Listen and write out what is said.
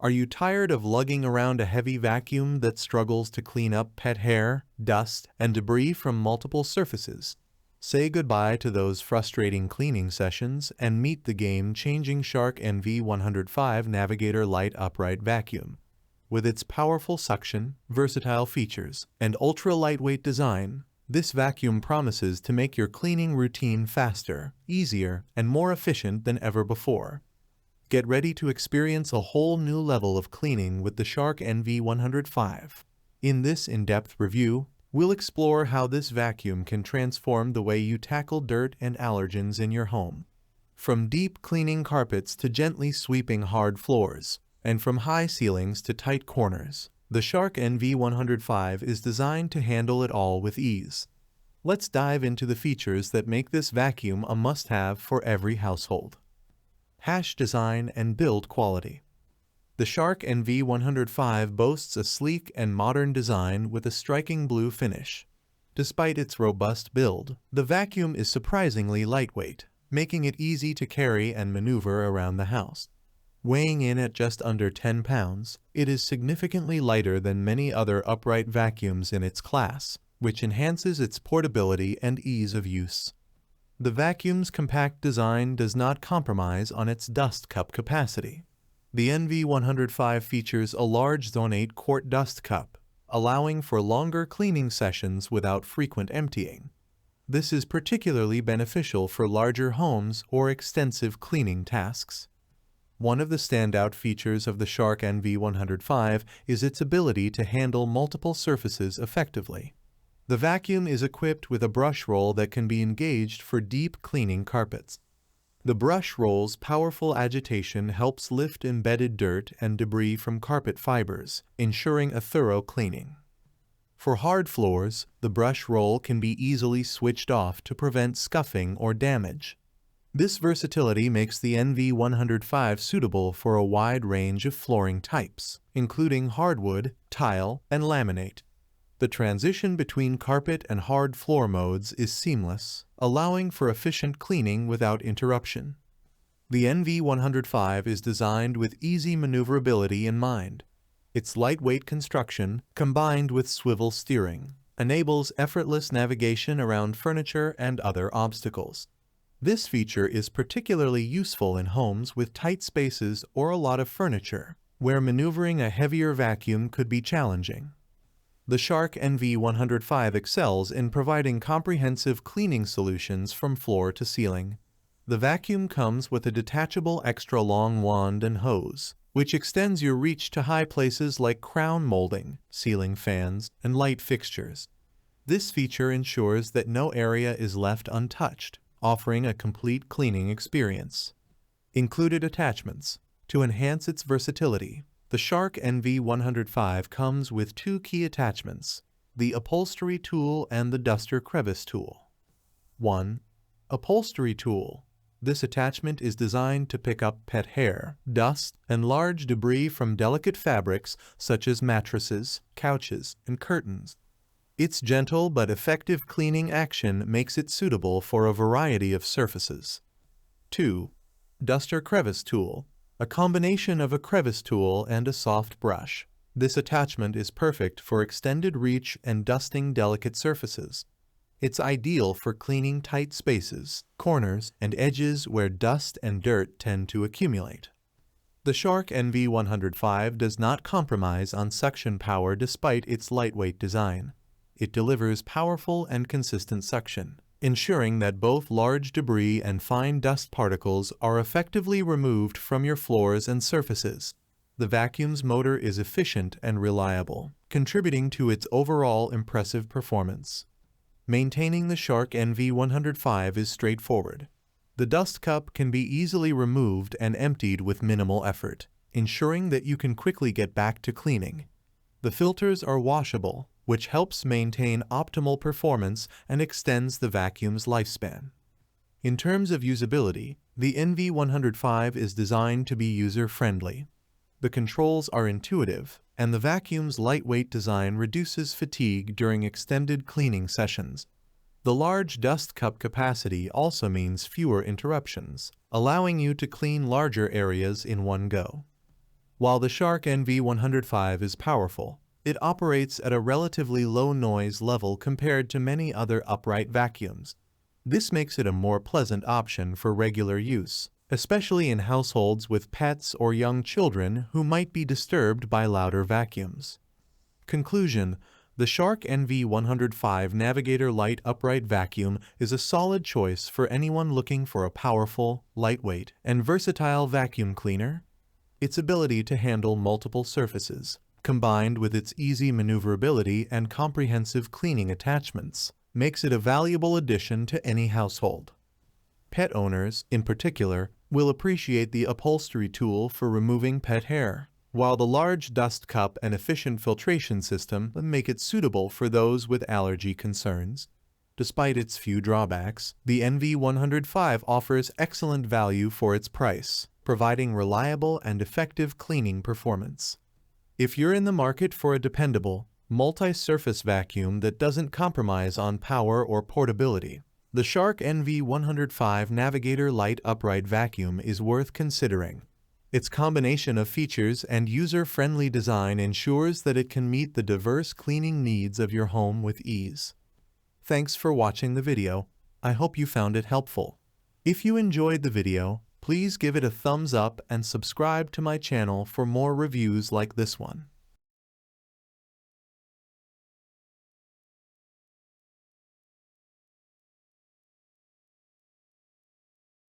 Are you tired of lugging around a heavy vacuum that struggles to clean up pet hair, dust, and debris from multiple surfaces? Say goodbye to those frustrating cleaning sessions and meet the game-changing Shark NV105 Navigator Light Upright Vacuum. With its powerful suction, versatile features, and ultra-lightweight design, this vacuum promises to make your cleaning routine faster, easier, and more efficient than ever before. Get ready to experience a whole new level of cleaning with the Shark NV105. In this in-depth review, we'll explore how this vacuum can transform the way you tackle dirt and allergens in your home. From deep cleaning carpets to gently sweeping hard floors, and from high ceilings to tight corners, the Shark NV105 is designed to handle it all with ease. Let's dive into the features that make this vacuum a must-have for every household. Design and build quality. The Shark NV105 boasts a sleek and modern design with a striking blue finish. Despite its robust build, the vacuum is surprisingly lightweight, making it easy to carry and maneuver around the house. Weighing in at just under 10 pounds, it is significantly lighter than many other upright vacuums in its class, which enhances its portability and ease of use. The vacuum's compact design does not compromise on its dust cup capacity. The NV105 features a large Zone 8 quart dust cup, allowing for longer cleaning sessions without frequent emptying. This is particularly beneficial for larger homes or extensive cleaning tasks. One of the standout features of the Shark NV105 is its ability to handle multiple surfaces effectively. The vacuum is equipped with a brush roll that can be engaged for deep cleaning carpets. The brush roll's powerful agitation helps lift embedded dirt and debris from carpet fibers, ensuring a thorough cleaning. For hard floors, the brush roll can be easily switched off to prevent scuffing or damage. This versatility makes the NV105 suitable for a wide range of flooring types, including hardwood, tile, and laminate. The transition between carpet and hard floor modes is seamless, allowing for efficient cleaning without interruption. The NV105 is designed with easy maneuverability in mind. Its lightweight construction, combined with swivel steering, enables effortless navigation around furniture and other obstacles. This feature is particularly useful in homes with tight spaces or a lot of furniture, where maneuvering a heavier vacuum could be challenging. The Shark NV105 excels in providing comprehensive cleaning solutions from floor to ceiling. The vacuum comes with a detachable extra-long wand and hose, which extends your reach to high places like crown molding, ceiling fans, and light fixtures. This feature ensures that no area is left untouched, offering a complete cleaning experience. Included attachments. To enhance its versatility, the Shark NV105 comes with two key attachments, the Upholstery tool and the Duster Crevice tool. 1. Upholstery tool. This attachment is designed to pick up pet hair, dust, and large debris from delicate fabrics such as mattresses, couches, and curtains. Its gentle but effective cleaning action makes it suitable for a variety of surfaces. 2. Duster Crevice tool. A combination of a crevice tool and a soft brush. This attachment is perfect for extended reach and dusting delicate surfaces. It's ideal for cleaning tight spaces, corners, and edges where dust and dirt tend to accumulate. The Shark NV105 does not compromise on suction power despite its lightweight design. It delivers powerful and consistent suction, ensuring that both large debris and fine dust particles are effectively removed from your floors and surfaces. The vacuum's motor is efficient and reliable, contributing to its overall impressive performance. Maintaining the Shark NV105 is straightforward. The dust cup can be easily removed and emptied with minimal effort, ensuring that you can quickly get back to cleaning. The filters are washable, which helps maintain optimal performance and extends the vacuum's lifespan. In terms of usability, the NV105 is designed to be user-friendly. The controls are intuitive, and the vacuum's lightweight design reduces fatigue during extended cleaning sessions. The large dust cup capacity also means fewer interruptions, allowing you to clean larger areas in one go. While the Shark NV105 is powerful, it operates at a relatively low noise level compared to many other upright vacuums. This makes it a more pleasant option for regular use, especially in households with pets or young children who might be disturbed by louder vacuums. Conclusion: the Shark NV105 Navigator Light Upright Vacuum is a solid choice for anyone looking for a powerful, lightweight, and versatile vacuum cleaner. Its ability to handle multiple surfaces, combined with its easy maneuverability and comprehensive cleaning attachments, makes it a valuable addition to any household. Pet owners, in particular, will appreciate the upholstery tool for removing pet hair, while the large dust cup and efficient filtration system make it suitable for those with allergy concerns. Despite its few drawbacks, the NV105 offers excellent value for its price, providing reliable and effective cleaning performance. If you're in the market for a dependable, multi-surface vacuum that doesn't compromise on power or portability, the Shark NV105 Navigator Light Upright Vacuum is worth considering. Its combination of features and user-friendly design ensures that it can meet the diverse cleaning needs of your home with ease. Thanks for watching the video. I hope you found it helpful. If you enjoyed the video, please give it a thumbs up and subscribe to my channel for more reviews like this one.